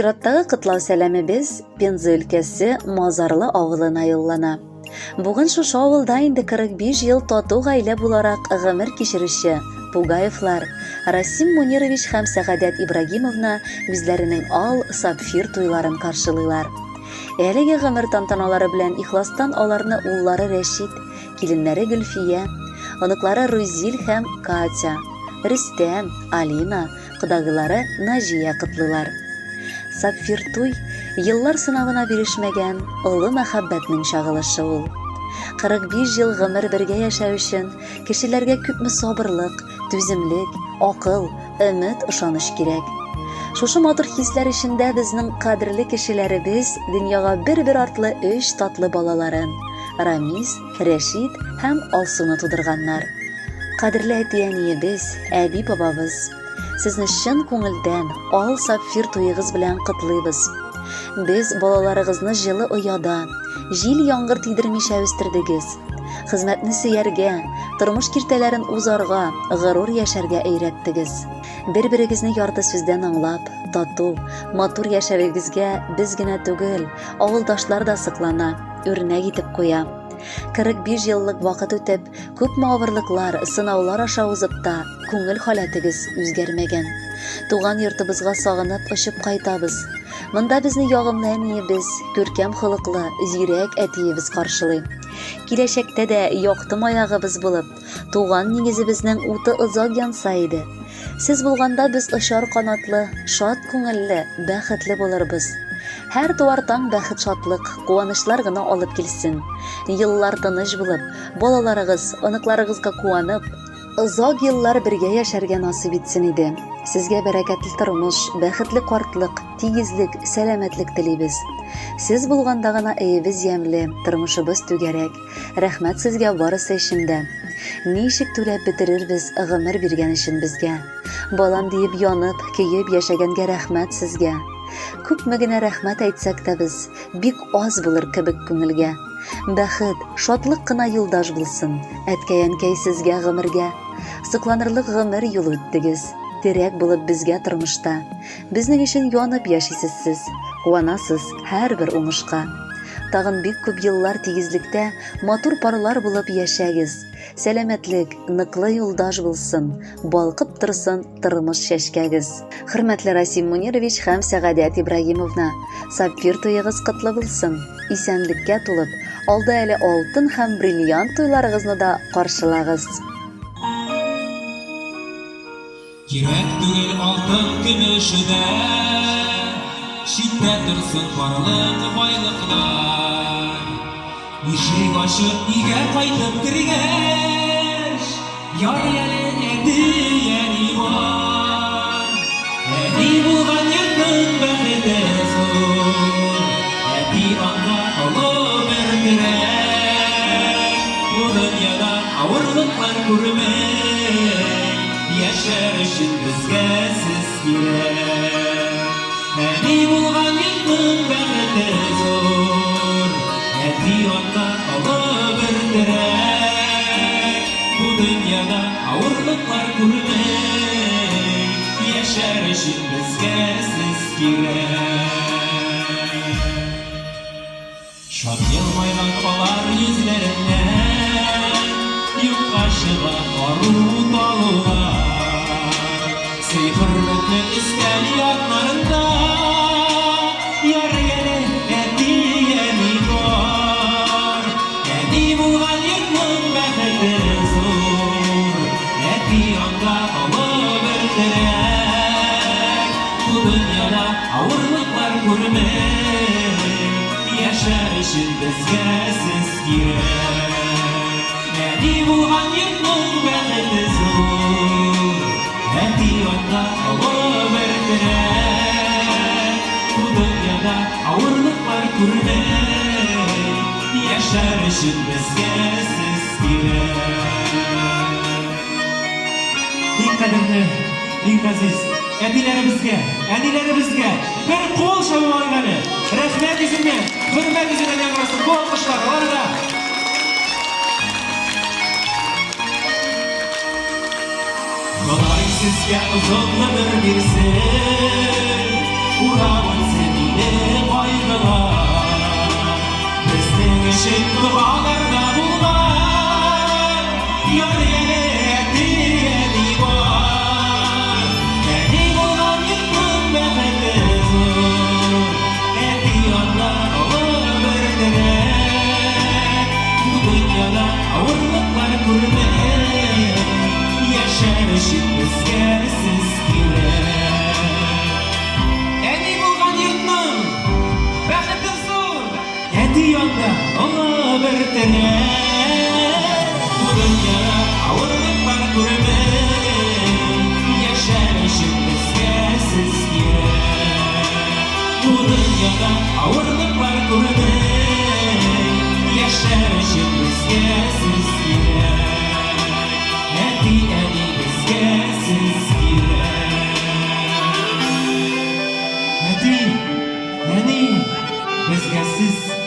чираттагы кытлау сәламебез Пенза өлкәсе Мазарлы авылына юллана. Бүген шушы авылда инде 45 ел тату гаилә буларак гомер кичерүче Пугаевлар Расим Мунирович һәм Сәгадәт Ибрагимовна үзләренең ал сапфир туйларын каршылыйлар. Әлеге гомер тантаналары белән ихластан аларны уллары Рәшит, киленнәре Гөлфия, оныклары Рузил һәм Катя, Рөстәм, Алина, кодагылары Наҗия кытлылар. Сапфир туй еллар сынавына бирешмәгән олы мәхәббәтнең чагылышы ул. 45 ел гомер бергә яшәү өчен кешеләргә күпме сабырлык, түземлек, акыл, өмет, ышаныч кирәк. Шушы матур хисләр эчендә безнең кадерле кешеләребез дөньяга бер-бер артлы 3 татлы балаларын Рамис, Рәшит һәм Алсуны тудырганнар. Кадерле әти-әниебез, әби-бабабыз, сезне чын күңелдән ал сапфир туегыз белән котлыйбыз. Без балаларыгызны җылы ояда, җил яңгыр тидермичә үстердегез. Хезмәтне сөяргә, тормыш киртәләрен узарга, горур яшәргә өйрәттегез. Бер-берегезне ярты сүздән аңлап, тату, матур яшәвегезгә без генә түгел, авылдашлар да сыклана, үрнәк итеп куя. 45 еллык вакыт үтеп, күпме авырлыклар, сынаулар аша узып та, күңел халәтегез үзгәрмәгән. Туган йортыбызга сагынып очып кайтабыз. Монда безне ягымлы әниебез, күркәм хылыклы, зирәк әтиебез каршылый. Киләчәктә дә якты маягыбыз булып, туган нигезебезнең уты озак янса иде. Сез булганда без очар канатлы, шат күңелле, бәхетле булырбыз. Һәр туар таң бәхет, шатлык, куанычлар гына алып килсен. Еллар тыныч булып, балаларыгыз, оныкларыгызга куанып, озак еллар бергә яшәргә насыйп итсен иде. Сезгә бәрәкәтле тормыш, бәхетле картлык, тигезлек, сәламәтлек телибез. Сез булганда гына өебез ямьле, тормышыбыз түгәрәк. Рәхмәт сезгә барысы өчен дә. Ничек түләп бетерербез гомер биргән өчен безгә. Балам диеп янып, көеп яшәгәнгә рәхмәт сезгә. Күпме генә рәхмәт әйтсәк тә без, бик аз булыр кебек күңелгә. Бәхет, шатлык кына юлдаш булсын, әткәй-әнкәй сезгә гомергә. Сыкланырлык гомер юл үттегез, терәк булып безгә тормышта. Безнең өчен янып яшисез сез, куанасыз һәрбер уңышка. Тагын бик күп еллар тигезлектә матур парлар булып яшәгез. Сәламәтлек, ныклы юлдаш булсын, балкып торсын тормыш чәчкәгез. Хөрмәтле Расим Мунирович һәм Сәгадәт Ибрагимовна, сапфир туегыз котлы булсын, исәнлеккә тулып, алда әле алтын һәм бриллиант туйларыгызны да каршылагыз. Кирәк түгел алтын көмешедә, читтә торсын барлык байлыклар. Ишек ачып өйгә кайтып кергәч, яр яле әти-әни бар. Әни булган йортның бәхете зур, әти аңа олы бер терәк. Бу дөньяда авырлыклар күрмәй, яшәр өчен безгә сез кирәк. Әни булган йортның бәхете зур, әти аңа олы бер терәк. Бу дөньяда авырлыклар күрмәй, яшәр өчен безгә сез кирәк. Шат елмайган алар йөзләреннән, юкка чыга ару талулар. Сый-хөрмәтне өстәл якларында, яр яле әти-әни бар. Әни булган йортның бәхете зур, әти аңа олы бер терәк. Бу дөньяда авырлыклар күрмәй, яшәр өчен безгә сез кирәк. Әни булган йортның бәхете зур, әти аңа олы бер терәк. Бу дөньяда авырлыклар күрмәй, яшәр өчен безгә сез кирәк. Иң кадерле, иң газиз әтиләребезгә, әниләребезгә бер кул чабып алганы. Рәхмәт исеннән, хөрмәт исеннән яңгырасын, бу алкышлар аларга. Ходай сезгә озын гомер бирсен, уравын Ничек дұғаларда болған яр әті әни бар әни болған ертің бәхеті зор әти анда ұлы бір дірек bu dünyada ağırlıklar görmek yaşar için bizge siz gerek әни болған ертің бәхеті зор әти анда ұлы bir dірek bu dünyada ağırlıklar görmek yaşar için bizge siz gerek bu dünyada ağırlıklar görmek yaşar için bizge siz gerek әти әни bizge siz gerek әти әни bizge siz